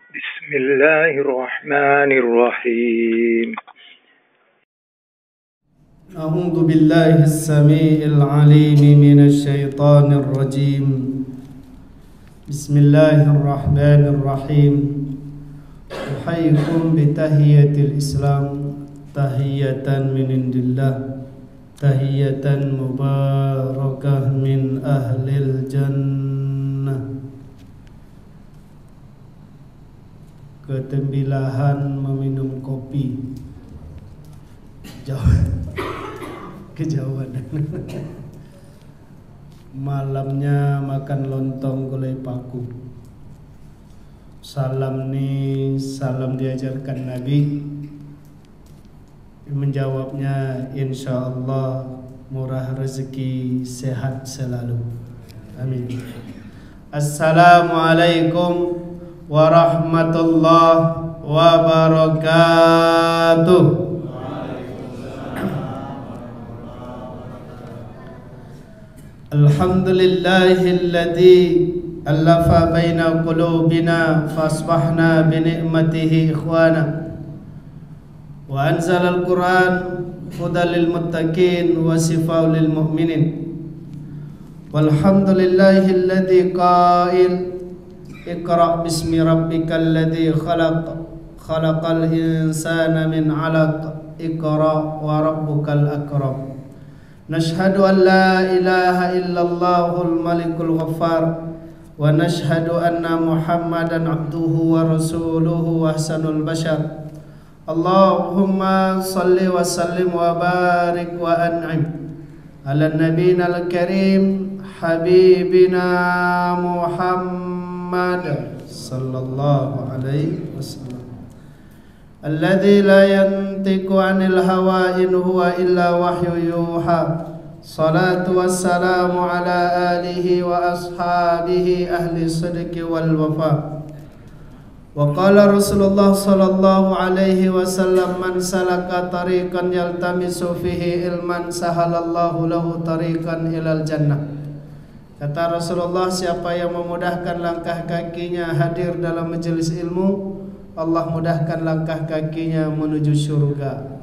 بسم الله الرحمن الرحيم. أعوذ بالله السميع العليم من الشيطان الرجيم. بسم الله الرحمن الرحيم. أحييكم بتحية الإسلام تحية من عند الله تحية مباركة من أهل الجنة. Ketembilahan meminum kopi. Kejauhan. Malamnya makan lontong gulai paku. Salam nih, salam diajarkan Nabi. Menjawabnya insya Allah murah rezeki, sehat selalu. Amin. Assalamualaikum warahmatullahi wabarakatuh. Alhamdulillahilladzi allafa baina qulubina fasbahna bi ni'matihi ikhwana wa anzalal Qur'an hudal lil muttaqin wa shifaa'ul lil mu'minin. Walhamdulillahilladzi qail Iqra' bismi rabbikal ladzi khalaq khalaqal insana min 'alaq Iqra' wa rabbukal akram. Nashhadu an la ilaha illallahul malikul ghaffar wa nashhadu anna Muhammadan abduhu wa rasuluhu wa ahsanul bashar. Allahumma salli wa sallim wa barik wa an'im ala nabiyinal karim habibina Muhammad sallallahu alaihi wasallam alladzi la yantiqu 'anil hawa in huwa illa wahyu yuha. Salatu wassalamu ala alihi wa ashabihi ahli sidqi wal wafa. Wa qala Rasulullah sallallahu alaihi wasallam man salaka tariqan yaltamisu fihi ilman sahalallahu lahu tariqan ilal jannah. Kata Rasulullah, siapa yang memudahkan langkah kakinya hadir dalam majelis ilmu, Allah mudahkan langkah kakinya menuju surga.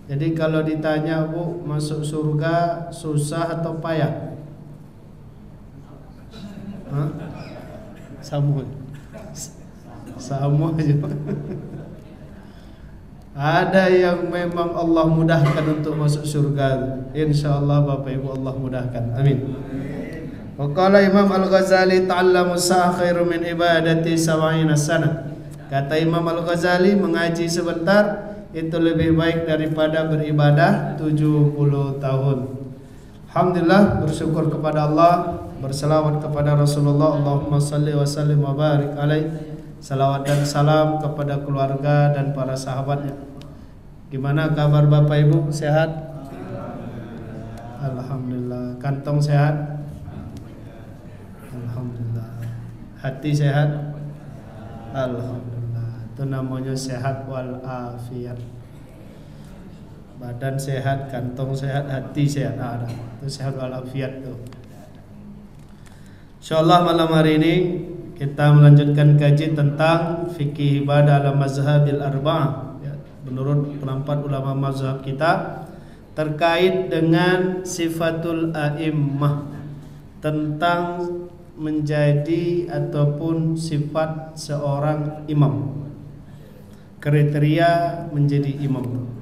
Jadi kalau ditanya, Bu, masuk surga susah atau payah? Hah? Sama aja. Ada yang memang Allah mudahkan untuk masuk surga. InsyaAllah Bapak Ibu Allah mudahkan. Amin. Waqala Imam Al-Ghazali ta'allamu sa'a khairu min ibadati sab'ina sana. Kata Imam Al-Ghazali, mengaji sebentar itu lebih baik daripada beribadah 70 tahun. Alhamdulillah, bersyukur kepada Allah, berselawat kepada Rasulullah. Allahumma salli wa sallim wa barik alaih. Salawat dan salam kepada keluarga dan para sahabatnya. Gimana kabar Bapak Ibu? Sehat? Alhamdulillah. Kantong sehat? Alhamdulillah. Hati sehat? Alhamdulillah. Itu namanya sehat wal afiat. Badan sehat, kantong sehat, hati sehat. Ada. Itu sehat wal afiat tuh. Insyaallah malam hari ini kita melanjutkan kaji tentang fikih ibadah ala mazhabil arba'ah ya, menurut pendapat ulama mazhab kita terkait dengan sifatul a'immah, tentang menjadi ataupun sifat seorang imam, kriteria menjadi imam.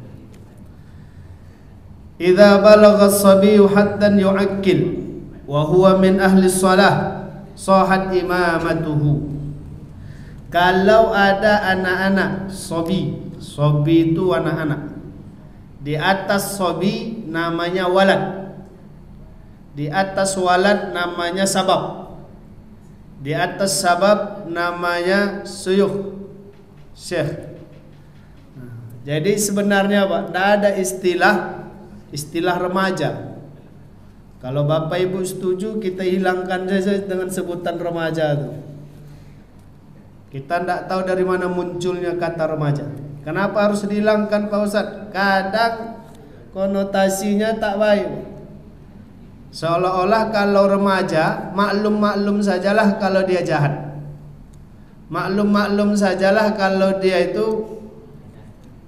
Idza balagha as-sabiyyu haddan yu'akkil wa huwa min ahli shalah sahat imamatuhu. Kalau ada anak-anak sobi itu anak-anak, di atas sobi namanya walad, di atas walad namanya sabab, di atas sabab namanya syekh. Jadi sebenarnya Pak, tidak ada istilah remaja. Kalau Bapak Ibu setuju, kita hilangkan saja dengan sebutan remaja itu. Kita tidak tahu dari mana munculnya kata remaja. Kenapa harus dihilangkan Pak Ustadz? Kadang konotasinya tak baik. Seolah-olah kalau remaja maklum-maklum sajalah kalau dia jahat. maklum-maklum sajalah kalau dia itu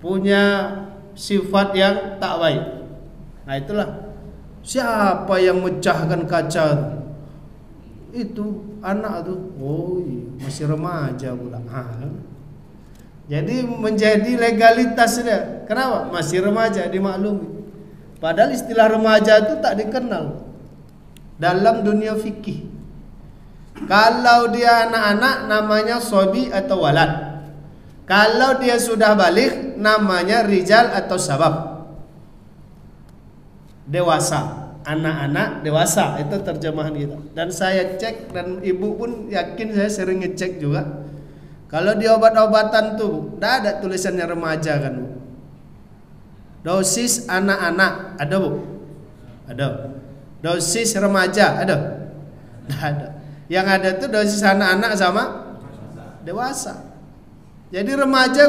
punya sifat yang tak baik. Nah itulah, siapa yang mecahkan kaca itu anak tuh, oh iya, masih remaja pula. Jadi menjadi legalitas dia. Kenapa? Masih remaja, dimaklumi. Padahal istilah remaja itu tak dikenal dalam dunia fikih. Kalau dia anak-anak namanya sobi atau walad. Kalau dia sudah balik namanya rijal atau sabab. Dewasa. Anak-anak dewasa, itu terjemahan kita. Dan saya cek, dan ibu pun yakin, saya sering ngecek juga. Kalau di obat-obatan tuh tidak ada tulisannya remaja kan, Bu. Dosis anak-anak ada, Bu? Ada. Dosis remaja ada? Tidak ada. Yang ada tuh dosis anak-anak sama dewasa. Jadi remaja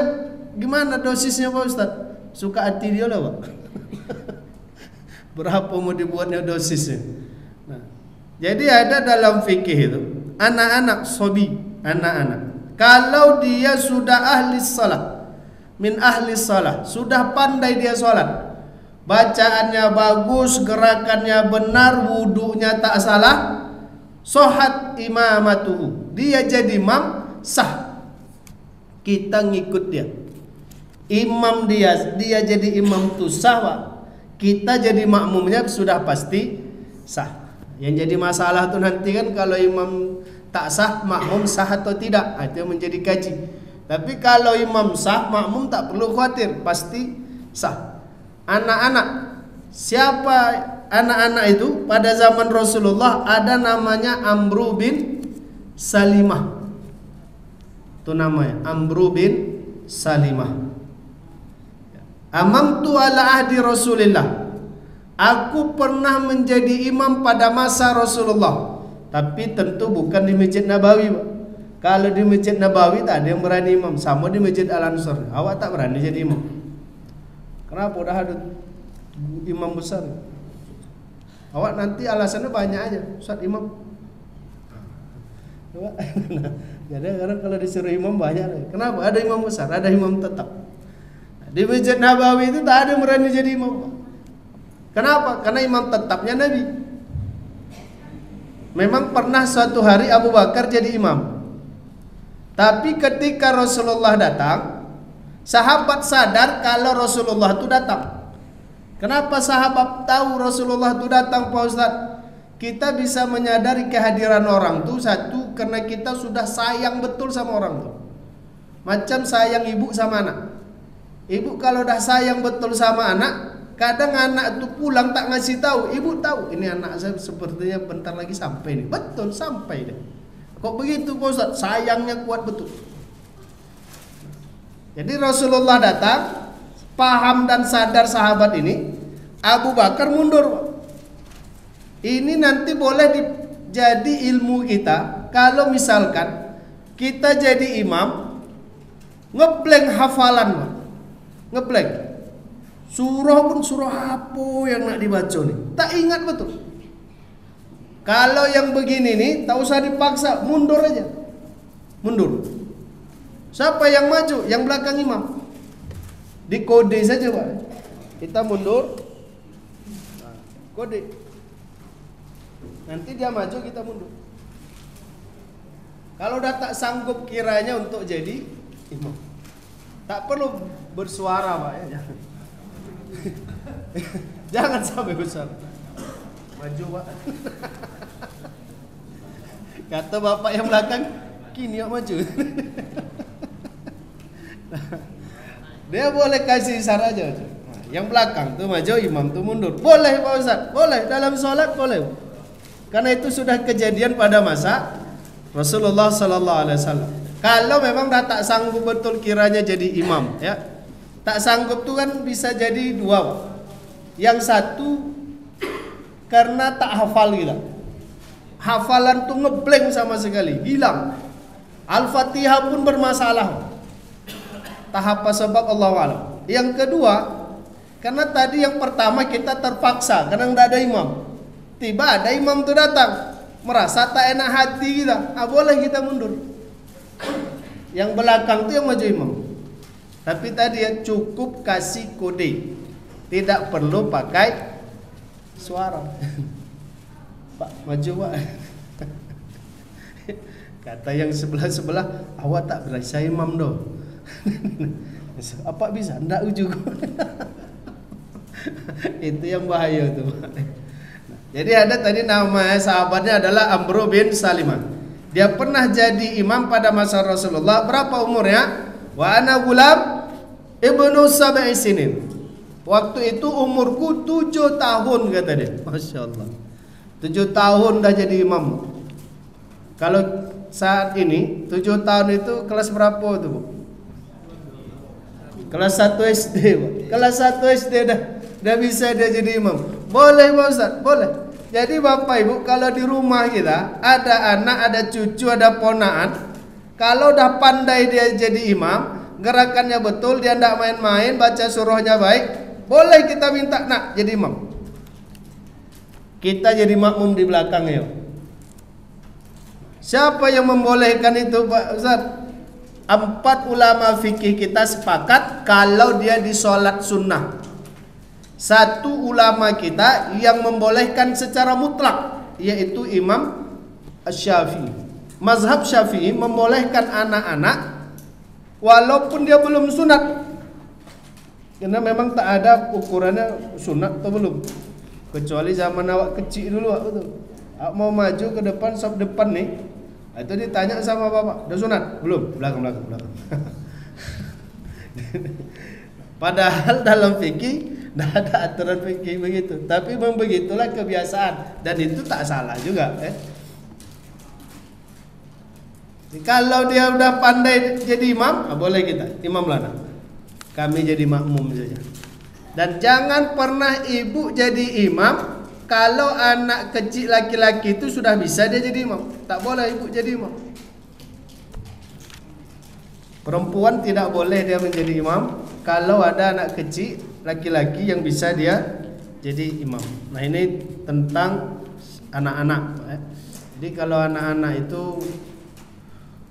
gimana dosisnya Pak Ustaz? Suka hati dia lah, Pak. Berapa mau dibuatnya dosisnya? Nah, jadi ada dalam fikih itu anak-anak sobi, anak-anak. Kalau dia sudah ahli salat, min ahli salat, sudah pandai dia salat, bacaannya bagus, gerakannya benar, wudunya tak salah, sohat imamatuhu, dia jadi imam sah. Kita ngikut dia. Imam dia jadi imam tu sah, Pak. Kita jadi makmumnya sudah pasti sah. Yang jadi masalah tuh nanti kan kalau imam tak sah, makmum sah atau tidak, itu yang menjadi kaji. Tapi kalau imam sah, makmum tak perlu khawatir, pasti sah. Anak-anak, siapa anak-anak itu? Pada zaman Rasulullah ada namanya Amru bin Salimah. Itu namanya Amru bin Salimah. Amamtu ala ahdi Rasulillah. Aku pernah menjadi imam pada masa Rasulullah, tapi tentu bukan di Masjid Nabawi, Pak. Kalau di Masjid Nabawi tak ada yang berani imam. Sama di Masjid Al-Ansar, awak tak berani jadi imam. Kenapa? Udah ada imam besar. Awak nanti alasannya banyak aja, Ustaz imam. Jadi kadang kalau disuruh imam banyak. Kenapa? Ada imam besar, ada imam tetap. Di Masjid Nabawi itu tak ada yang berani jadi imam. Kenapa? Karena imam tetapnya Nabi. Memang pernah suatu hari Abu Bakar jadi imam. Tapi ketika Rasulullah datang, sahabat sadar kalau Rasulullah itu datang. Kenapa sahabat tahu Rasulullah itu datang, Pak Ustaz? Kita bisa menyadari kehadiran orang itu satu, karena kita sudah sayang betul sama orang itu. Macam sayang ibu sama anak. Ibu kalau dah sayang betul sama anak, kadang anak itu pulang tak ngasih tahu. Ibu tahu, ini anak saya sepertinya bentar lagi sampai nih. Betul, sampai deh. Kok begitu Pak Ustaz? Sayangnya kuat betul. Jadi Rasulullah datang, paham dan sadar sahabat ini, Abu Bakar mundur. Ini nanti boleh jadi ilmu kita. Kalau misalkan kita jadi imam, ngeblank hafalan, Pak. Ngeblank. Surah pun surah apa yang nak dibaca nih, tak ingat betul. Kalau yang begini nih, tak usah dipaksa, mundur aja. Mundur. Siapa yang maju? Yang belakang imam. Dikode saja, Pak. Kita mundur. Kode. Nanti dia maju, kita mundur. Kalau udah tak sanggup kiranya untuk jadi imam, tak perlu bersuara, Pak, ya. Jangan sampai besar. Maju, Pak. Kata bapak yang belakang, kini ya maju. Dia boleh kasih isyarat aja. Yang belakang tuh maju, imam tuh mundur. Boleh, Pak Ustaz, boleh. Dalam sholat boleh. Karena itu sudah kejadian pada masa Rasulullah Sallallahu Alaihi Wasallam. Kalau memang dah tak sanggup betul kiranya jadi imam, ya. Tak sanggup tuh kan bisa jadi dua. Yang satu karena tak hafal gila. Hafalan tuh ngeblank sama sekali, hilang. Al-Fatihah pun bermasalah. Tak hafal sebab Allah alam. Yang kedua, karena tadi yang pertama kita terpaksa karena tidak ada imam. Tiba ada imam tuh datang, merasa tak enak hati kita. Boleh kita mundur. Yang belakang itu yang maju imam. Tapi tadi ya cukup kasih kode, tidak perlu pakai suara. Pak maju Pak. Kata yang sebelah-sebelah, awak tak berasa imam doh. Apa bisa? Ndak juga. Itu yang bahaya tuh. Jadi ada tadi nama sahabatnya adalah Amr bin Salimah. Dia pernah jadi imam pada masa Rasulullah. Berapa umurnya? Wa ana gulam ibnu sab'i sinin. Waktu itu umurku 7 tahun kata dia. Masya Allah. 7 tahun dah jadi imam. Kalau saat ini 7 tahun itu kelas berapa tuh Bu? Kelas 1 SD Bu. Kelas 1 SD dah bisa dia jadi imam. Boleh Pak Ustaz, boleh. Jadi Bapak Ibu kalau di rumah kita ada anak, ada cucu, ada ponaan, kalau dah pandai dia jadi imam, gerakannya betul, dia tidak main-main, baca surahnya baik, boleh kita minta nak jadi imam. Kita jadi makmum di belakang yuk. Siapa yang membolehkan itu Pak Ustaz? 4 ulama fikih kita sepakat kalau dia di sholat sunnah. 1 ulama kita yang membolehkan secara mutlak, yaitu Imam Syafi'i. Mazhab Syafi'i membolehkan anak-anak walaupun dia belum sunat, karena memang tak ada ukurannya sunat atau belum. Kecuali zaman awak kecil dulu waktu itu, awak mau maju ke depan, sop depan nih, itu ditanya sama bapak, udah sunat? Belum, belakang. Padahal dalam fikih tidak ada aturan fikih begitu, tapi memang begitulah kebiasaan, dan itu tak salah juga. Kalau dia udah pandai jadi imam, boleh kita imam lana, kami jadi makmum saja. Dan jangan pernah ibu jadi imam kalau anak kecil laki-laki itu sudah bisa dia jadi imam. Tak boleh ibu jadi imam. Perempuan tidak boleh dia menjadi imam kalau ada anak kecil laki-laki yang bisa dia jadi imam. Nah ini tentang anak-anak. Jadi kalau anak-anak itu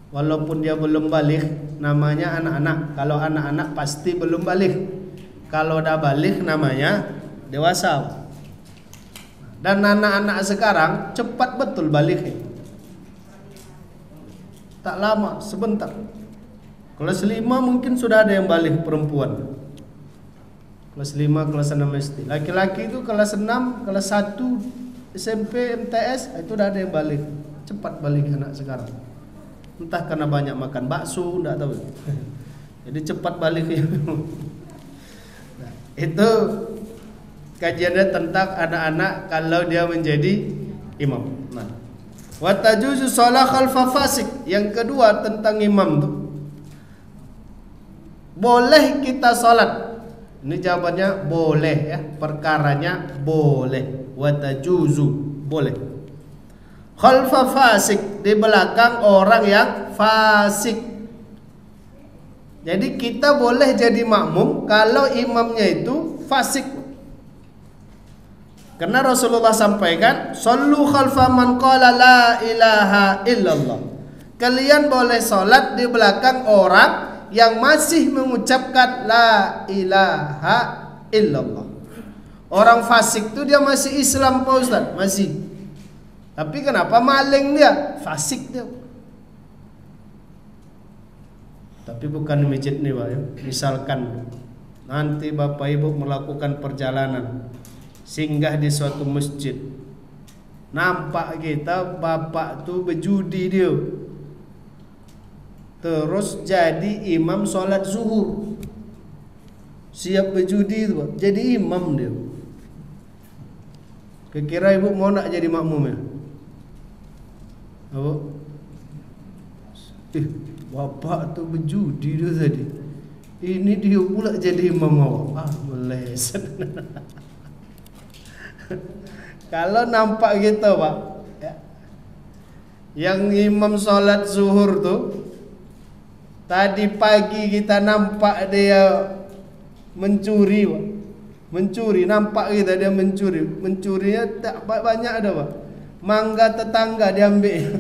walaupun dia belum balik, namanya anak-anak. Kalau anak-anak pasti belum balik. Kalau dah balik namanya dewasa. Dan anak-anak sekarang cepat betul baliknya. Tak lama, sebentar. Kelas 5 mungkin sudah ada yang balik perempuan. Kelas 5, kelas 6 SD. Laki-laki itu kelas 6, kelas 1 SMP, MTS, itu sudah ada yang balik. Cepat balik anak sekarang. Entah karena banyak makan bakso, tidak tahu. Jadi cepat balik. Nah, itu kajiannya tentang anak-anak kalau dia menjadi imam. Nah, wa tajuzu shalah khalfa fasik. Yang kedua tentang imam tuh, boleh kita salat. Ini jawabannya boleh ya, perkaranya boleh. Wa tajuzu, boleh. Khalfa fasik, di belakang orang yang fasik. Jadi kita boleh jadi makmum kalau imamnya itu fasik. Karena Rasulullah sampaikan, "Shallu khalfa man qala la ilaha illallah." Kalian boleh salat di belakang orang yang masih mengucapkan la ilaha illallah. Orang fasik itu dia masih Islam Pak Ustaz, masih. Tapi kenapa maling dia? Fasik dia. Tapi bukan di masjid nih Pak ya. Misalkan nanti Bapak Ibu melakukan perjalanan, singgah di suatu masjid, nampak kita bapak tuh berjudi dia, terus jadi imam sholat zuhur, siap berjudi itu Pak, jadi imam dia. Kira-kira ibu mau nak jadi makmum ya? Apa? Bapak tuh berjudi dia tadi, ini dia pula jadi imam awak. Meleset. Kalau nampak gitu Pak ya, yang imam sholat zuhur tuh, tadi pagi kita nampak dia mencuri Pak. Mencuri, nampak kita dia mencuri. Mencurinya tak banyak ada Pak. Mangga tetangga diambil.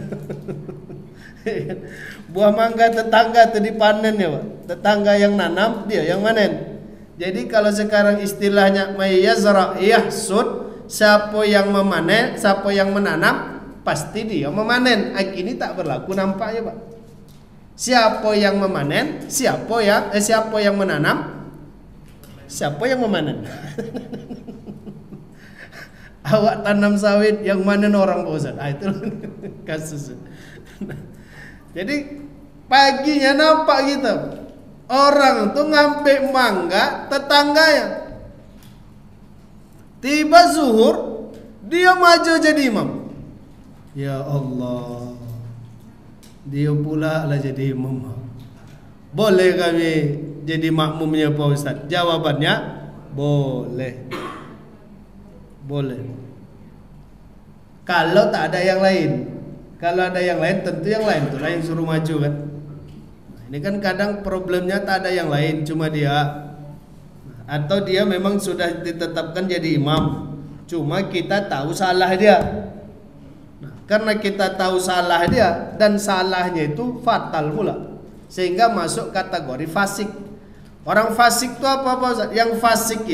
Buah mangga tetangga itu dipanen ya Pak. Tetangga yang nanam, dia yang manen. Jadi kalau sekarang istilahnya may yazra yahsud, siapa yang memanen, siapa yang menanam, pasti dia memanen. Ini tak berlaku nampaknya Pak. Siapa yang memanen, siapa yang menanam, siapa yang memanen. Awak tanam sawit, yang manen orang Pak Ustaz. Itu kasus. Jadi paginya nampak gitu, orang tuh ngambil mangga tetangganya. Tiba zuhur, dia maju jadi imam. Ya Allah, dia pula lah jadi imam. Boleh kami jadi makmumnya Pak Ustaz? Jawabannya boleh. Boleh. Kalau tak ada yang lain. Kalau ada yang lain, tentu yang lain itulah yang suruh maju kan. Nah, ini kan kadang problemnya tak ada yang lain, cuma dia. Atau dia memang sudah ditetapkan jadi imam, cuma kita tahu salah dia. Nah, karena kita tahu salah dia, dan salahnya itu fatal pula, sehingga masuk kategori fasik. Orang fasik itu apa Ustaz? Yang fasik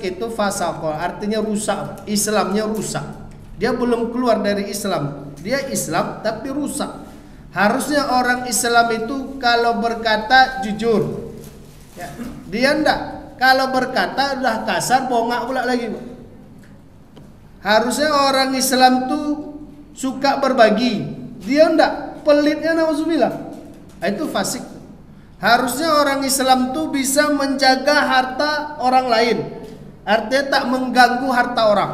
itu fasaqah, artinya rusak, Islamnya rusak. Dia belum keluar dari Islam. Dia Islam tapi rusak. Harusnya orang Islam itu kalau berkata jujur. Ya, dia enggak. Kalau berkata udah kasar, bongak pula lagi. Harusnya orang Islam tuh suka berbagi. Dia enggak. Pelitnya nauzubillah. Itu fasik. Harusnya orang Islam tuh bisa menjaga harta orang lain. Artinya tak mengganggu harta orang.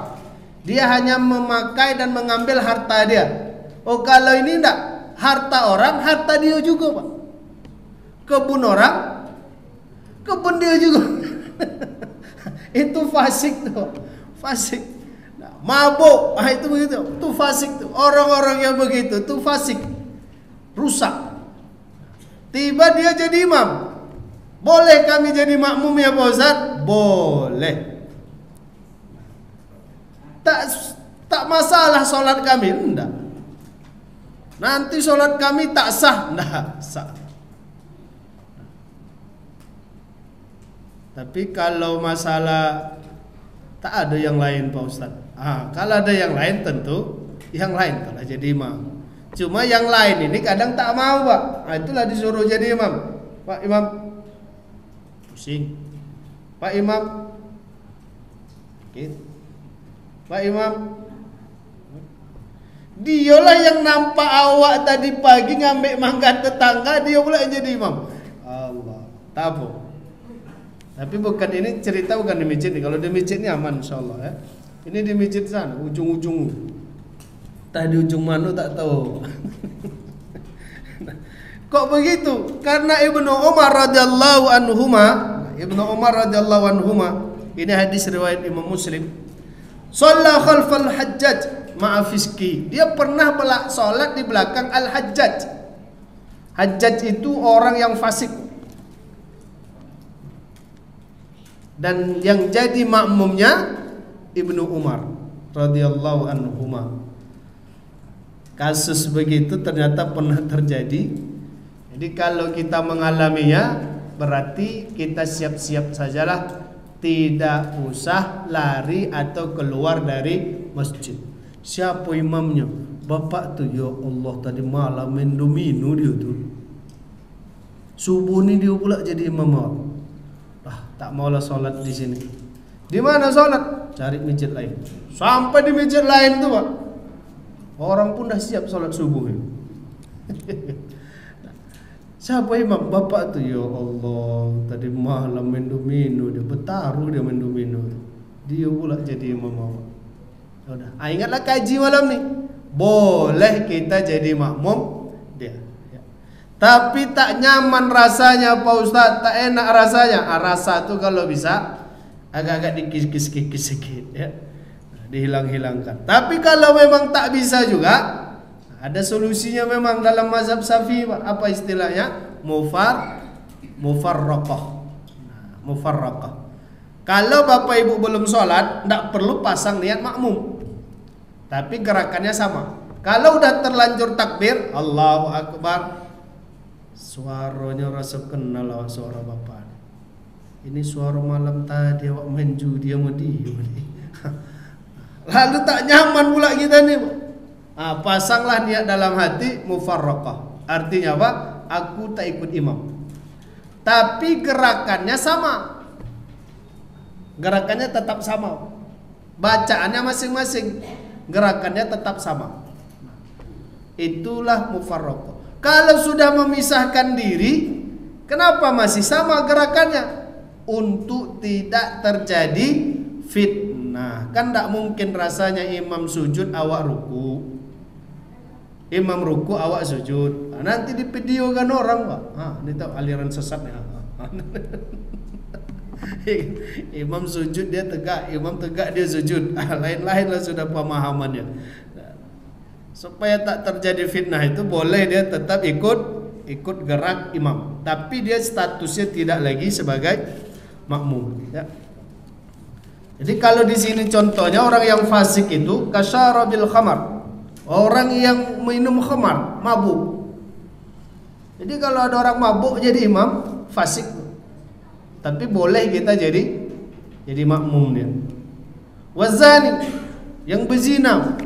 Dia hanya memakai dan mengambil harta dia. Oh kalau ini enggak, harta orang, harta dia juga Pak. Kebun orang, kebun dia juga. Itu fasik tuh, fasik. Nah, mabuk, itu begitu. Itu fasik tuh. Orang-orang yang begitu tuh fasik, rusak. Tiba dia jadi imam. Boleh kami jadi makmum ya Pak Ustaz? Boleh. Tak masalah solat kami, enggak. Nanti solat kami tak sah, enggak sah. Tapi kalau masalah tak ada yang lain Pak Ustaz. Kalau ada yang lain tentu yang lain telah jadi imam. Cuma yang lain ini kadang tak mau Pak. Itulah disuruh jadi imam. Pak Imam pusing. Pak Imam sakit. Pak Imam, dialah yang nampak awak tadi pagi ngambil mangga tetangga, dia pula yang jadi imam. Allah, tabu. Tapi bukan ini cerita bukan di masjid nih. Kalau di masjid ini aman insyaallah ya. Ini di masjid sana, ujung-ujung. Tadi ujung mana tak tahu. Kok begitu? Karena Ibnu Umar radhiyallahu anhuma, ini hadis riwayat Imam Muslim. Shalla khalfal Hajjaj ma'a fiski. Dia pernah salat di belakang Al-Hajjaj. Hajjaj itu orang yang fasik. Dan yang jadi makmumnya Ibnu Umar radhiyallahu anhuma. Kasus begitu ternyata pernah terjadi. Jadi kalau kita mengalaminya, berarti kita siap-siap sajalah, tidak usah lari atau keluar dari masjid. Siapa imamnya? Bapak tuh, ya Allah, tadi malam main domino dia tuh. Subuh ni dia pula jadi imam. Tak maulah solat di sini. Di mana solat? Cari masjid lain. Sampai di masjid lain tuh Pak, orang pun dah siap solat subuh. Siapa imam? Bapak tuh, ya Allah, tadi malam main domino, dia bertaruh, dia main domino. Dia pula jadi imam awak. Udah, ingatlah kaji malam ni. Boleh kita jadi makmum dia. Ya. Tapi tak nyaman rasanya Pak Ustaz, tak enak rasanya. Rasa tu kalau bisa agak-agak dikikis-kikis sikit ya. Dihilang-hilangkan. Tapi kalau memang tak bisa juga, ada solusinya memang dalam mazhab Syafi'i. Apa istilahnya? Mufarraqah. Mufarraqah. Kalau bapak ibu belum sholat, tidak perlu pasang niat makmum, tapi gerakannya sama. Kalau udah terlanjur takbir, Allahu Akbar, suaranya rasa kenal awak suara bapak. Ini suara malam tadi awak main judi sama dia. Lalu tak nyaman pula kita nih. Pasanglah niat dalam hati mufarraqah. Artinya apa? Aku tak ikut imam. Tapi gerakannya sama. Gerakannya tetap sama. Bacaannya masing-masing, gerakannya tetap sama. Itulah mufarraqah. Kalau sudah memisahkan diri, kenapa masih sama gerakannya? Untuk tidak terjadi fitnah. Kan tidak mungkin rasanya imam sujud awak ruku, imam ruku awak sujud. Nanti di video kan orang, Pak. Ini tahu aliran sesatnya. Imam sujud dia tegak, imam tegak dia sujud. Lain-lain lah sudah pemahamannya. Supaya tak terjadi fitnah itu boleh dia tetap ikut gerak imam, tapi dia statusnya tidak lagi sebagai makmum, ya. Jadi kalau di sini contohnya orang yang fasik itu kasyarabil khamar, orang yang minum khamar, mabuk. Jadi kalau ada orang mabuk jadi imam, fasik. Tapi boleh kita jadi makmum dia. Wazani, yang berzina.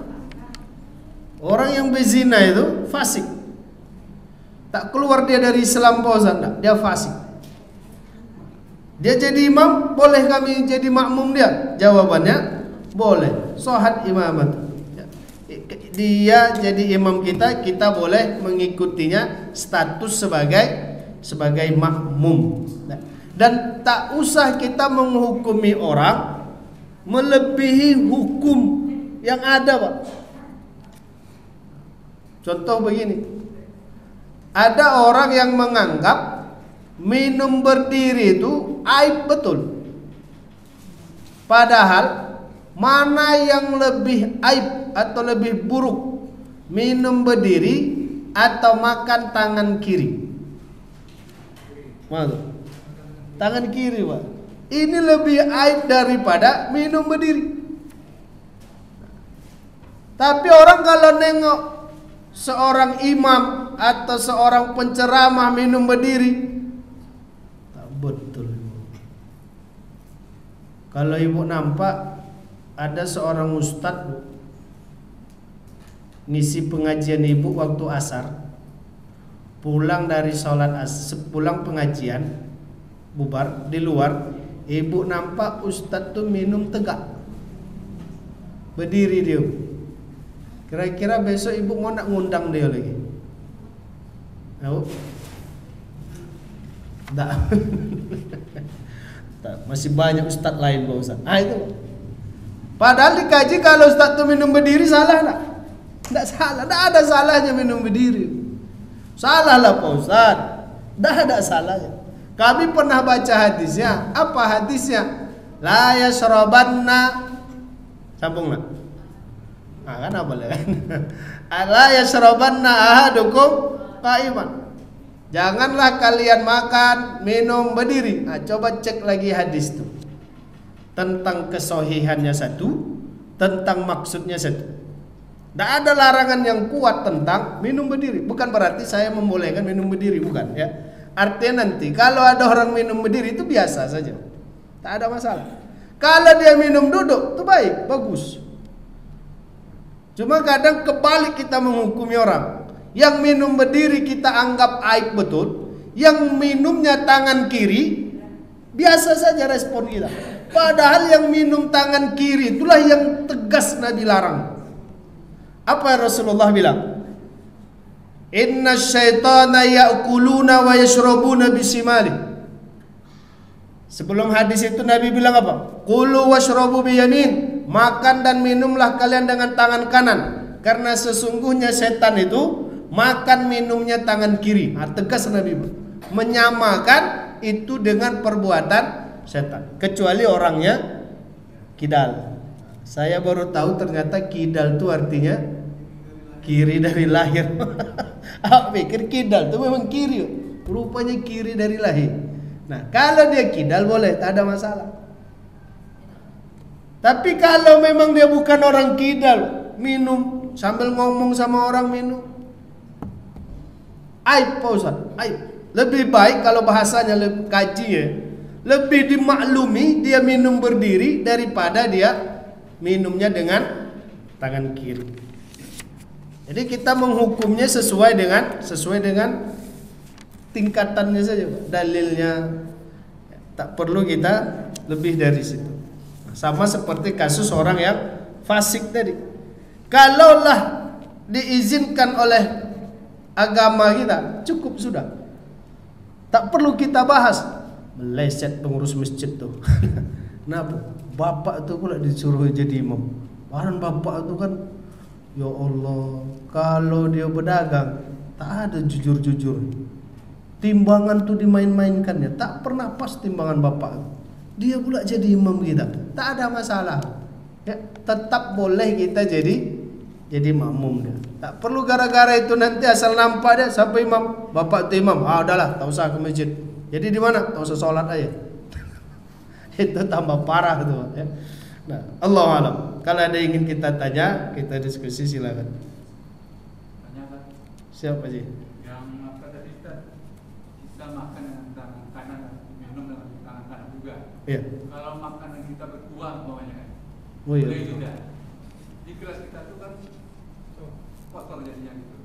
Orang yang berzina itu fasik. Tak keluar dia dari Islam Fauzan, dia fasik. Dia jadi imam, boleh kami jadi makmum dia? Jawabannya boleh. Sahhat imamat. Dia jadi imam kita, kita boleh mengikutinya status sebagai makmum. Dan tak usah kita menghukumi orang melebihi hukum yang ada, Pak. Contoh begini, ada orang yang menganggap minum berdiri itu aib betul. Padahal mana yang lebih aib atau lebih buruk, minum berdiri atau makan tangan kiri? Mana? Tangan kiri, Pak. Ini lebih aib daripada minum berdiri. Tapi orang kalau nengok seorang imam atau seorang penceramah minum berdiri, tak betul. Kalau ibu nampak ada seorang ustadz ngisi pengajian ibu waktu asar, pulang dari sholat pulang pengajian, bubar di luar, ibu nampak ustadz tuh minum tegak, berdiri dia. Kira-kira besok ibu mau nak ngundang dia lagi? Tahu? Tak. Masih banyak ustaz lain, Pak Ustaz. Itu. Padahal dikaji kalau ustaz tu minum berdiri salah tak? Tak salah, tak ada salahnya minum berdiri. Salah lah Pak Ustaz. Tak ada salahnya. Kami pernah baca hadisnya. Apa hadisnya? La yashrabanna. Sambung nak. Kan apa boleh kan? La yashrabanna ahadukum qa'iman. Janganlah kalian makan, minum berdiri. Coba cek lagi hadis itu. Tentang kesohihannya satu, tentang maksudnya satu. Tidak ada larangan yang kuat tentang minum berdiri. Bukan berarti saya membolehkan minum berdiri, bukan ya. Artinya nanti kalau ada orang minum berdiri itu biasa saja, tak ada masalah. Kalau dia minum duduk itu baik, bagus. Cuma kadang kebalik kita menghukumi orang. Yang minum berdiri kita anggap aib betul, yang minumnya tangan kiri biasa saja respon kita. Padahal yang minum tangan kiri itulah yang tegas Nabi larang. Apa Rasulullah bilang? Inna syaitana ya'kuluna wa yashrabuna bisimali. Sebelum hadis itu Nabi bilang apa? Kulu washrabu biyamin. Makan dan minumlah kalian dengan tangan kanan. Karena sesungguhnya setan itu makan minumnya tangan kiri. Tegas Nabi menyamakan itu dengan perbuatan setan. Kecuali orangnya kidal. Saya baru tahu ternyata kidal itu artinya kiri dari lahir. Aku pikir kidal itu memang kiri. Rupanya kiri dari lahir. Nah kalau dia kidal boleh, tak ada masalah. Tapi kalau memang dia bukan orang kidal, minum sambil ngomong sama orang minum. Aib Pak Ustaz, aib. Lebih baik kalau bahasanya kaji ya, lebih dimaklumi dia minum berdiri daripada dia minumnya dengan tangan kiri. Jadi kita menghukumnya sesuai dengan tingkatannya saja, dalilnya. Tak perlu kita lebih dari situ. Sama seperti kasus orang yang fasik tadi. Kalaulah diizinkan oleh agama kita, cukup sudah. Tak perlu kita bahas. Meleset pengurus masjid tuh. Kenapa? Bapak tuh pula disuruh jadi imam. Padahal bapak tuh kan, ya Allah, kalau dia berdagang tak ada jujur-jujur. Timbangan tuh dimain-mainkannya, tak pernah pas timbangan bapak. Dia pula jadi imam kita, tak ada masalah. Ya, tetap boleh kita jadi makmum dia. Tak perlu gara-gara itu nanti asal nampak dia sampai imam, bapak itu imam, udahlah, tak usah ke masjid. Jadi di mana? Tak usah sholat aja. Itu tambah parah tuh. Ya. Nah, Allah alam. Kalau ada yang ingin kita tanya, kita diskusi silakan. Siapa sih? Yang apa tadi kita makan dengan tangan kanan, minum dengan tangan kanan juga. Iya. Kalau makanan kita berkuah bawahnya kan, Oh iya. boleh tidak? Di kelas kita tuh kan kotor jadinya gitu,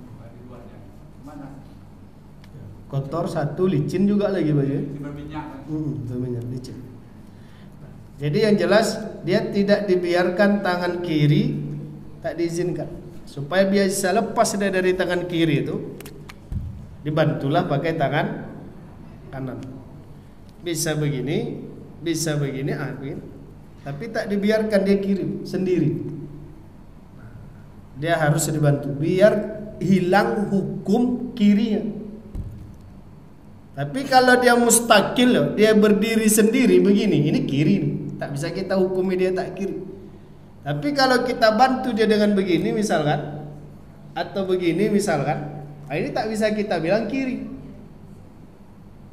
di luarnya. Mana? Kotor satu, licin juga lagi baju. Berminyak kan? Berminyak, licin. Jadi yang jelas dia tidak dibiarkan tangan kiri, tak diizinkan. Supaya bisa lepas dia dari tangan kiri itu, dibantulah pakai tangan kanan. Bisa begini, begini. Tapi tak dibiarkan dia kiri sendiri. Dia harus dibantu biar hilang hukum kirinya. Tapi kalau dia mustakil, dia berdiri sendiri begini, ini kiri nih. Tak bisa kita hukumi dia tak kiri. Tapi kalau kita bantu dia dengan begini misalkan, atau begini misalkan, ini tak bisa kita bilang kiri.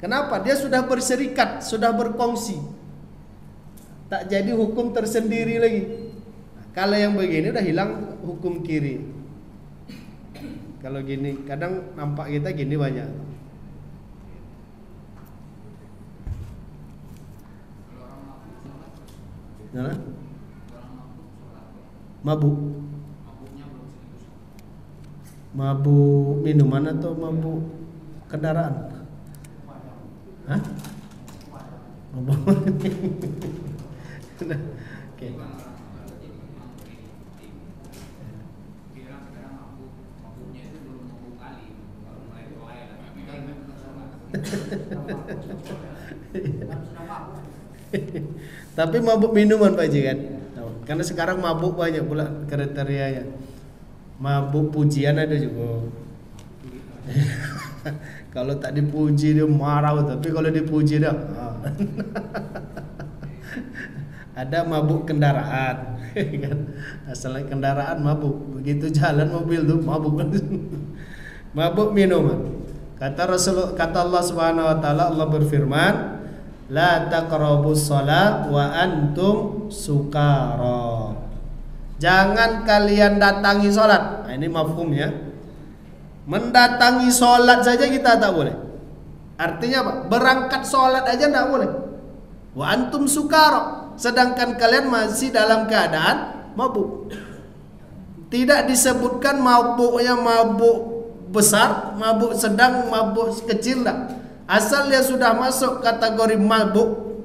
Kenapa? Dia sudah berserikat, sudah berkongsi. Tak jadi hukum tersendiri lagi. Kalau yang begini udah hilang hukum kiri. Kalau gini, kadang nampak kita gini banyak. Nah, mabuk minuman atau mabuk kendaraan? Hah? Mabuk. Oke. Tapi mabuk minuman Pak Haji kan? Karena sekarang mabuk banyak pula kriterianya. Mabuk pujian ada juga. Kalau tak dipuji dia marah, tapi kalau dipuji dia ada mabuk kendaraan. Kan? Asal kendaraan mabuk, begitu jalan mobil tuh mabuk. Mabuk minuman. Kata Allah Subhanahu wa taala, Allah berfirman, la taqrabus shalah wa antum sukara. Jangan kalian datangi salat. Nah, ini mafhumnya. Mendatangi salat saja kita tak boleh. Artinya apa? Berangkat salat aja tak boleh. Wa antum sukara. Sedangkan kalian masih dalam keadaan mabuk. Tidak disebutkan mabuknya mabuk besar, mabuk sedang, mabuk kecil tak. Asal dia sudah masuk kategori mabuk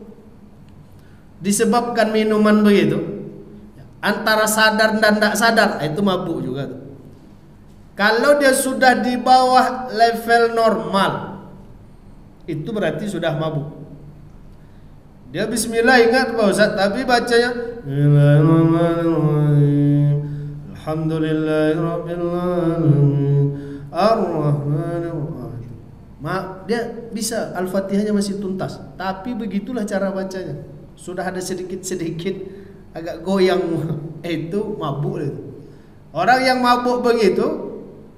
disebabkan minuman begitu, antara sadar dan tidak sadar, itu mabuk juga tuh. Kalau dia sudah di bawah level normal, itu berarti sudah mabuk. Dia bismillah ingat Pak Ustaz, tapi bacanya Alhamdulillahirrabbilalamin Ar-Rahmanir-Rahim. Dia bisa Al-Fatihahnya masih tuntas, tapi begitulah cara bacanya. Sudah ada sedikit-sedikit agak goyang, itu mabuk itu. Orang yang mabuk begitu,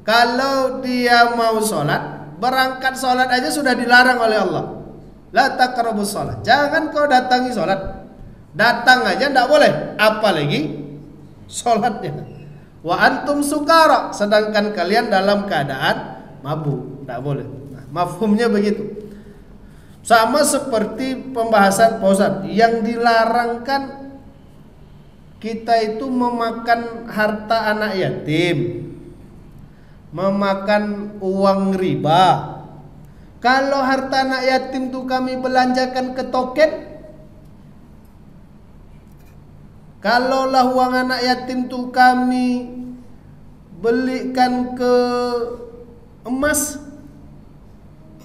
kalau dia mau sholat, berangkat sholat aja sudah dilarang oleh Allah. La taqrabus sholat. Jangan kau datangi sholat. Datang aja tidak boleh, apalagi sholatnya. Wa antum sukara, sedangkan kalian dalam keadaan mabuk. Tidak boleh. Nah, mafhumnya begitu. Sama seperti pembahasan Pak Ustaz, yang dilarangkan kita itu memakan harta anak yatim, memakan uang riba. Kalau harta anak yatim itu kami belanjakan ke token, kalaulah uang anak yatim itu kami belikan ke emas,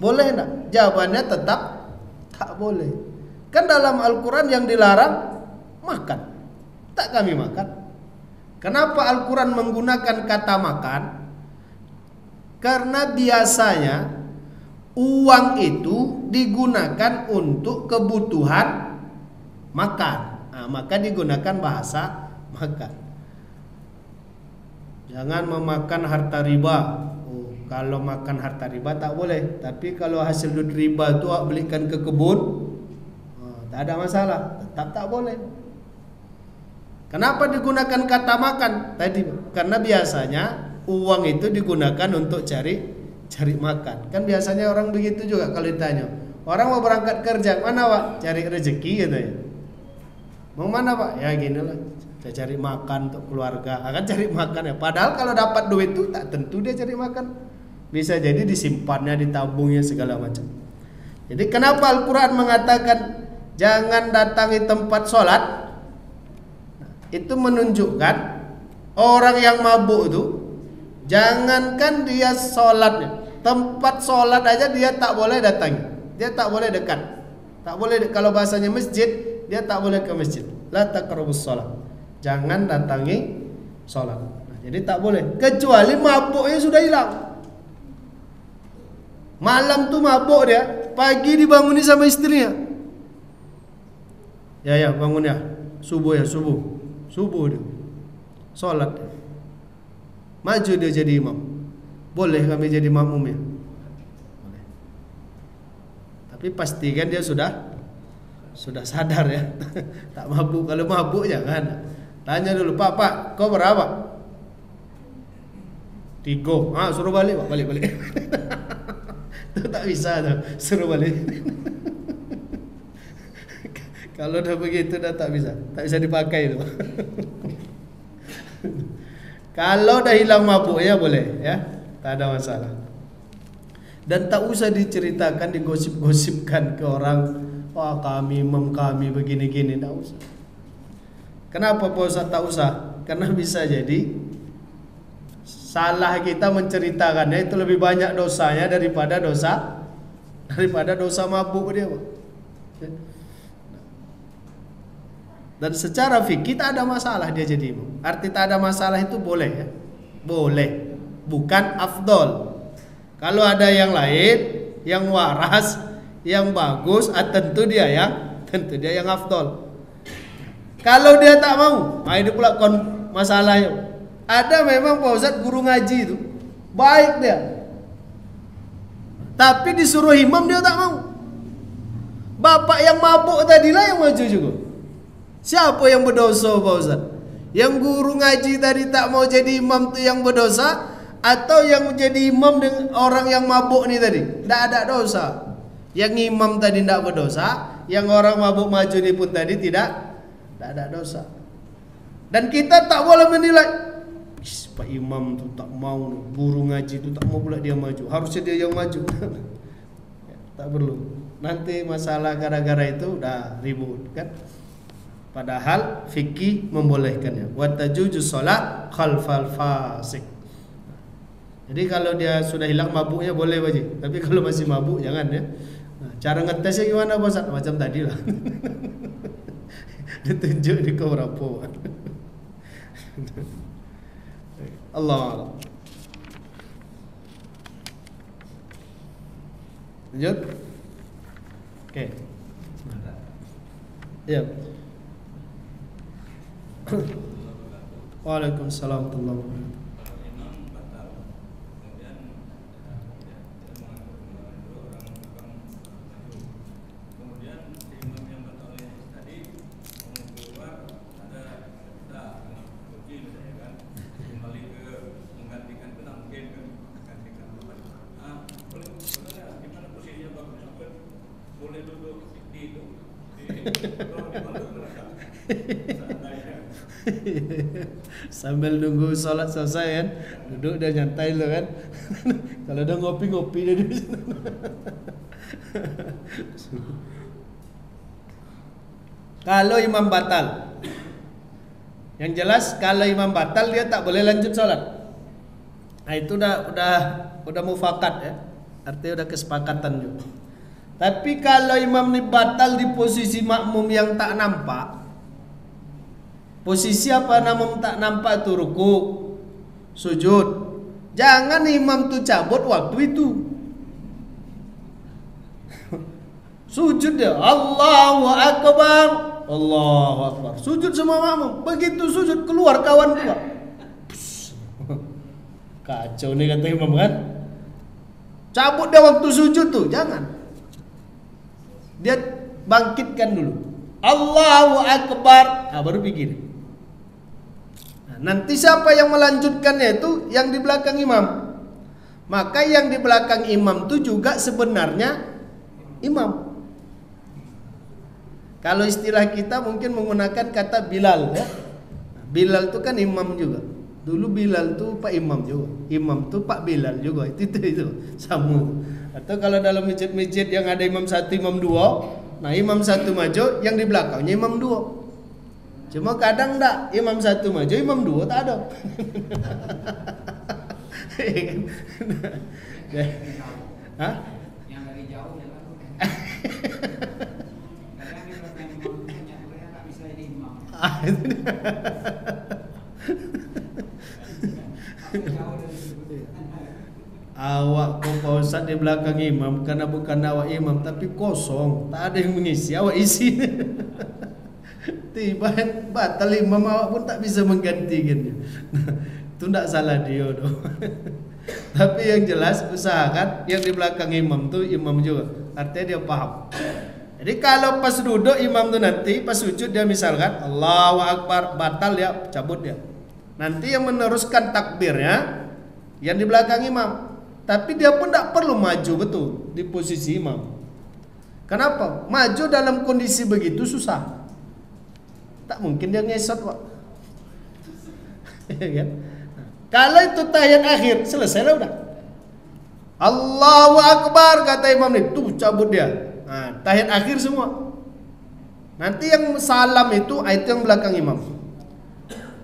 boleh enggak? Jawabannya tetap tak boleh. Kan dalam Al-Quran yang dilarang makan, tak kami makan. Kenapa Al-Quran menggunakan kata makan? Karena biasanya uang itu digunakan untuk kebutuhan makan. Nah, maka digunakan bahasa makan. Jangan memakan harta riba. Oh, kalau makan harta riba tak boleh. Tapi kalau hasil duit riba itu belikan ke kebun, tak ada masalah. Tetap tak boleh. Kenapa digunakan kata makan tadi? Karena biasanya uang itu digunakan untuk cari makan. Kan biasanya orang begitu juga kalau ditanya. Orang mau berangkat kerja, mana Pak? Cari rezeki gitu ya. Mau mana Pak? Ya gini lah, saya cari makan untuk keluarga. Akan cari makan ya. Padahal kalau dapat duit itu tak tentu dia cari makan. Bisa jadi disimpannya, ditabungnya segala macam. Jadi kenapa Al-Quran mengatakan jangan datangi tempat sholat? Itu menunjukkan orang yang mabuk itu, jangankan dia sholatnya, tempat sholat aja dia tak boleh datangi. Dia tak boleh dekat. Tak boleh, kalau bahasanya masjid, dia tak boleh ke masjid. La taqrabus shalah. Jangan datangi salat. Nah, jadi tak boleh kecuali mabuknya sudah hilang. Malam tuh mabuk dia, pagi dibangunin sama istrinya. Ya bangun ya. Subuh dia. Salat. Maju dia jadi imam. Boleh kami jadi makmum ya? Boleh. Tapi pastikan dia sudah sadar ya. Tak mabuk. Kalau mabuk jangan. Tanya dulu, Pak, kau berapa? 3. Suruh balik Pak, balik. Itu tak bisa tuh, suruh balik. Kalau udah begitu dah tak bisa dipakai itu. Kalau dah hilang mabuknya boleh ya, tak ada masalah. Dan tak usah diceritakan, digosip-gosipkan ke orang. Wah kami, imam kami begini-gini, tak usah. Kenapa Pak Ustaz tak usah? Karena bisa jadi salah kita menceritakannya itu lebih banyak dosanya daripada dosa mabuk dia, Pak. Dan secara fikih tak ada masalah dia jadi imam. Arti tak ada masalah itu boleh ya. Boleh, bukan afdol. Kalau ada yang lain, yang waras, yang bagus, tentu dia yang afdol. Kalau dia tak mau, ini pula masalahnya. Ada memang Pak Ustaz guru ngaji itu baik dia, tapi disuruh imam dia tak mau. Bapak yang mabuk tadilah yang maju juga. Siapa yang berdosa Pak Ustaz? Yang guru ngaji tadi tak mau jadi imam tu yang berdosa, atau yang jadi imam dengan orang yang mabuk ni tadi? Tak ada dosa. Yang imam tadi tidak berdosa, yang orang mabuk maju ni pun tadi tidak ada dosa. Dan kita tak boleh menilai, Pak imam tu tak mau, guru ngaji tu tak mau pula dia maju, harusnya dia yang maju. Tak perlu. Nanti masalah gara-gara itu dah ribut kan. Padahal fikih membolehkannya. Wa tajuzu shalah khalfal fasik. Jadi kalau dia sudah hilang mabuknya boleh wajib. Tapi kalau masih mabuk jangan ya. Nah, cara ngetesnya gimana Bos? Macam tadi lah. Ditunjuk di kau berapa. Allah. Lanjut. Oke. Ya. Waalaikumsalam warahmatullahi wabarakatuh. Sambil nunggu sholat selesai kan, duduk dan nyantai lo kan. Kalau udah ngopi-ngopi dia di situ. Kalau imam batal, yang jelas kalau imam batal dia tak boleh lanjut sholat. Nah itu udah mufakat ya, artinya udah kesepakatan juga. Tapi kalau imam ini batal di posisi makmum yang tak nampak, posisi apa makmum tak nampak itu ruku, sujud. Jangan imam tuh cabut waktu itu. Sujud dia, Allahu Akbar, Allahu Akbar. Sujud semua makmum. Begitu sujud keluar kawan juga. Kacau nih kata imam kan. Cabut dia waktu sujud tuh, jangan. Dia bangkitkan dulu. Allahu Akbar, baru begini. Nanti siapa yang melanjutkannya itu yang di belakang imam. Maka yang di belakang imam itu juga sebenarnya imam. Kalau istilah kita mungkin menggunakan kata Bilal ya. Bilal itu kan imam juga. Dulu Bilal itu Pak Imam juga. Imam itu Pak Bilal juga. Itu sama. Atau kalau dalam masjid-masjid yang ada imam satu, imam dua, nah imam satu maju, yang di belakangnya imam dua. Cuma kadang enggak, imam satu maju, imam dua tak ada. Hah? Yang dari jauh ya kan. Kadang di belakang imam itu nyatanya tak bisa jadi imam. Awak kok Pak Ustaz di belakang imam karena bukan awak imam tapi kosong, tak ada yang mengisi, awak isi. Tiba batal imam, awak pun tak bisa menggantikan. Itu tidak salah dia doh. Tapi yang jelas usahakan yang di belakang imam tu imam juga, artinya dia paham. Jadi kalau pas duduk imam tu nanti pas sujud dia misalkan Allahu Akbar, batal dia cabut dia. Nanti yang meneruskan takbirnya yang di belakang imam. Tapi dia pun tak perlu maju betul di posisi imam. Kenapa? Maju dalam kondisi begitu susah. Tak mungkin dia ngesot, Pak. Kan? Kalau itu tahiyat akhir, selesailah udah. Allahu Akbar kata imam itu cabut dia. Nah, tahiyat akhir semua. Nanti yang salam itu yang belakang imam.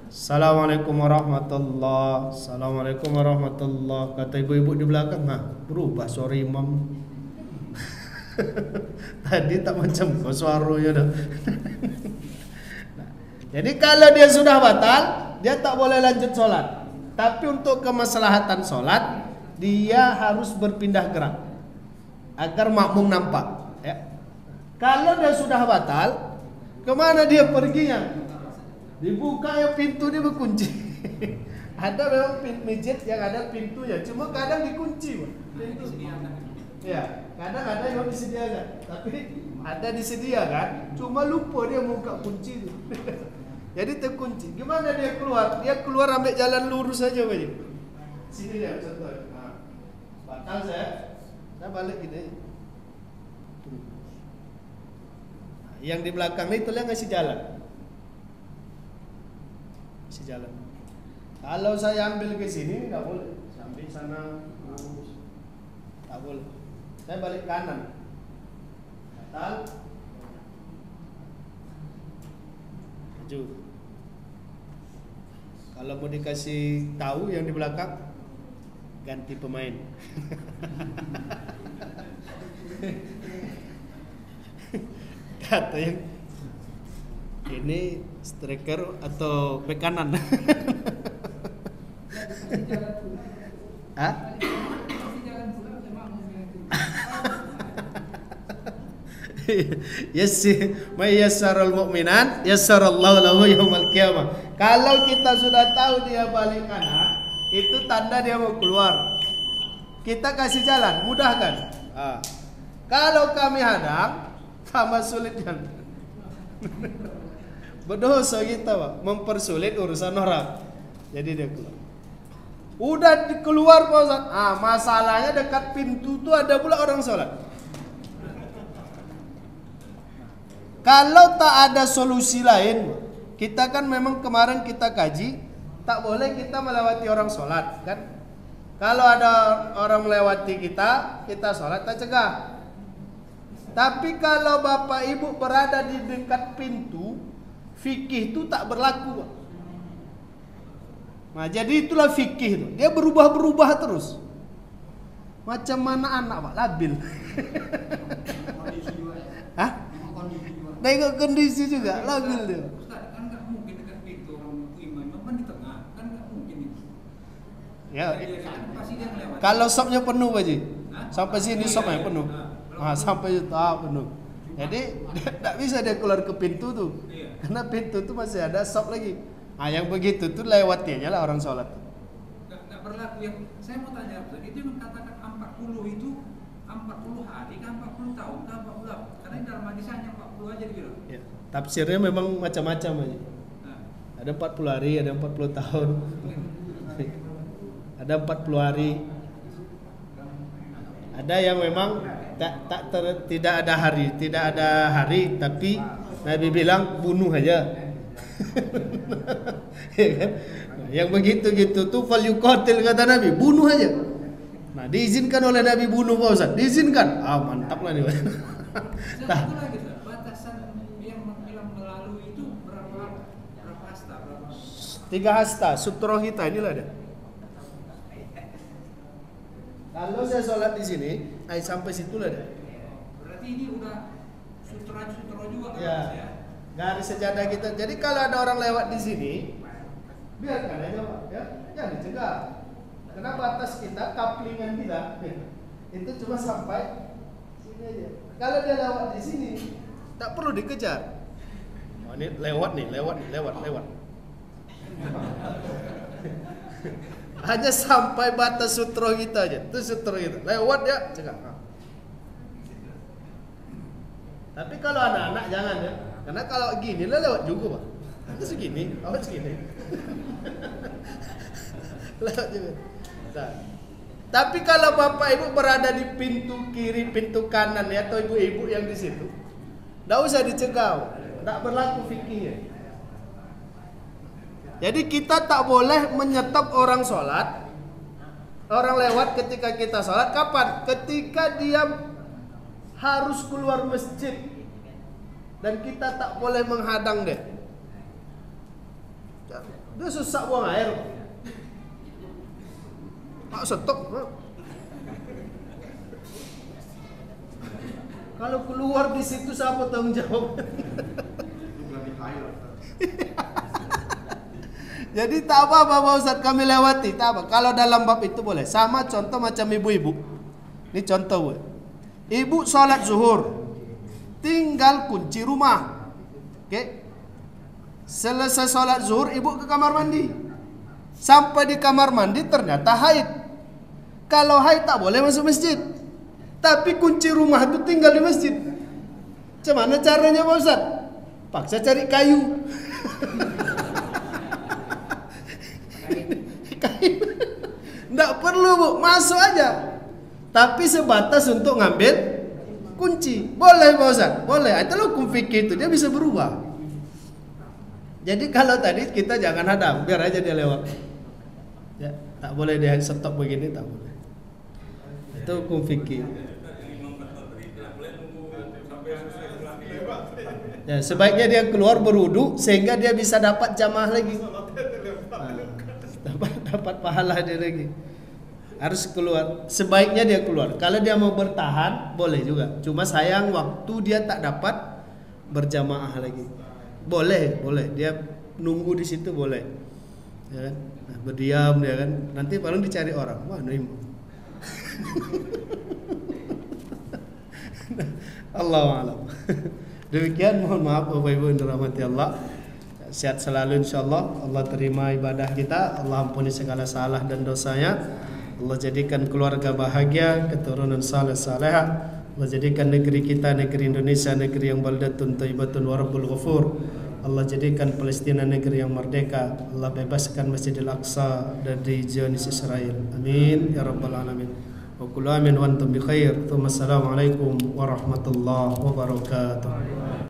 Assalamualaikum warahmatullahi. Assalamualaikum warahmatullahi. Kata ibu-ibu di belakang, berubah suara imam. Tadi tak macam kau suaranya dah. Jadi kalau dia sudah batal, dia tak boleh lanjut sholat. Tapi untuk kemaslahatan sholat, dia harus berpindah gerak agar makmum nampak. Ya. Kalau dia sudah batal, kemana dia perginya? Dibuka ya pintu, dia berkunci. Ada memang masjid yang ada pintunya, cuma kadang dikunci, pintu. Ya, kadang ada yang disediakan, tapi ada disediakan, cuma lupa dia buka kunci itu. Jadi terkunci. Gimana dia keluar? Dia keluar ambil jalan lurus saja baju. Sini dia contoh. Nah, batal saya balik gini. Nah, yang di belakang itu dia ngasih jalan. Ngasih jalan. Kalau saya ambil ke sini enggak boleh. Sampai sana lurus. Tak boleh. Saya balik kanan. Batal. Maju. Kalau mau dikasih tahu yang di belakang, ganti pemain. Kata yang ini striker atau bek kanan. Hah? May yassarul mu'minan yassarallahu lahu yaumal qiyamah. Kalau kita sudah tahu dia balik kanan, itu tanda dia mau keluar. Kita kasih jalan, mudahkan. Kalau kami hadang, tambah sulit kan. Berdosa kita, Pak, mempersulit urusan orang. Jadi dia keluar. Udah keluar, Pak Ustaz. Masalahnya dekat pintu tuh ada pula orang sholat. Kalau tak ada solusi lain, kita kan memang kemarin kita kaji, tak boleh kita melewati orang sholat kan. Kalau ada orang melewati kita sholat, tak cegah. Tapi kalau bapak ibu berada di dekat pintu, fikih itu tak berlaku. Nah, jadi itulah fikih itu. Dia berubah-berubah terus. Macam mana anak Pak, labil. Hah? Tengok kondisi juga, labil dia. Ustaz, kan nggak mungkin dekat pintu orang imam di tengah, kan nggak mungkin itu. Ya, Pasti dia melewati. kalau sopnya penuh Pak Ji. Sampai sini sopnya penuh. Ah, sampai itu penuh. Jadi tidak bisa dia keluar ke pintu tuh. Karena pintu tuh masih ada sop lagi. Ah, yang begitu tuh lewatinya lah orang sholat. Nggak berlaku yang saya mau tanya Ustaz, itu yang katakan 40 itu 40 hari kan 40 tahun kan 40 tahun. Karena di dalam hadis hanya 40 aja gitu. Ya. Tafsirnya memang macam-macam aja. Ada 40 hari, ada 40 tahun. Ada 40 hari. Ada yang memang tidak ada hari, tapi Nabi bilang bunuh aja. Ya kan? Yang begitu-gitu tuh falyuqatil kata Nabi, bunuh aja. Nah, diizinkan oleh Nabi bunuh Pak Ustaz. Diizinkan. Ah, mantap lah nih. Nah, Satu lagi Ustaz, batasan yang melalui itu berapa hasta? 3 hasta, sutra kita inilah ada. Kalau saya sholat di sini, sampai situ lah ada. Berarti ini udah sutra juga kan Ya. ya? Garis sejadah kita. Jadi kalau ada orang lewat di sini, biarkan aja Pak, ya, jangan dicegah. Karena batas kita, kaplingan kita, itu cuma sampai sini aja. Kalau dia lewat di sini, tak perlu dikejar. Oh, ini lewat. Hanya sampai batas sutra kita aja. Itu sutra kita. Lewat ya, cegah. Tapi kalau anak-anak jangan ya. Karena kalau gini lah lewat juga Pak. Itu segini, lewat segini. Lewat juga. Nah. Tapi kalau bapak ibu berada di pintu kiri, pintu kanan ya, atau ibu-ibu yang di situ, tidak usah dicegah, tidak berlaku fikihnya. Jadi kita tak boleh menyetop orang sholat, orang lewat ketika kita sholat. Kapan? Ketika dia harus keluar masjid dan kita tak boleh menghadang dia. Dia susah buang air. Pak stop. Kalau keluar di situ siapa tanggung jawab? Jadi tak apa Pak Ustaz, kami lewati, tak apa. Kalau dalam bab itu boleh. Sama contoh macam ibu-ibu. Ini contoh. Ibu sholat zuhur, tinggal kunci rumah. Oke. Selesai sholat zuhur, ibu ke kamar mandi. Sampai di kamar mandi ternyata haid. Kalau haid tak boleh masuk masjid. Tapi kunci rumah itu tinggal di masjid. Macam mana caranya Pak Ustaz? Paksa cari kayu. Tidak perlu Bu, masuk aja. Tapi sebatas untuk ngambil kunci. Boleh Pak Ustaz? Boleh. Itu hukum fikih itu, dia bisa berubah. Jadi kalau tadi kita jangan hadang, biar aja dia lewat. Ya, tak boleh dia stop begini, tak boleh. Itu hukum fikih. Ya, sebaiknya dia keluar berwudu sehingga dia bisa dapat jamaah lagi. Dapat pahala dia lagi. Harus keluar. Sebaiknya dia keluar. Kalau dia mau bertahan boleh juga. Cuma sayang waktu dia tak dapat berjamaah lagi. Boleh. Dia nunggu di situ boleh. Ya kan? Nah, berdiam dia kan. Nanti paling dicari orang. Wah, Naim. Allahu a'lam. Demikian, mohon maaf Bapak Ibu yang dirahmati Allah. Sehat selalu insyaallah. Allah terima ibadah kita. Allah ampuni segala salah dan dosanya. Allah jadikan keluarga bahagia, keturunan saleh salehah. Allah jadikan negeri kita, negeri Indonesia, negeri yang baldatun thayyibatun wa rabbul ghafur. Allah jadikan Palestina negeri yang merdeka. Allah bebaskan Masjidil Aqsa dari Zionis Israel. Amin ya rabbal alamin. Wa kullu amin wa antum bi khair. Assalamualaikum warahmatullahi wabarakatuh.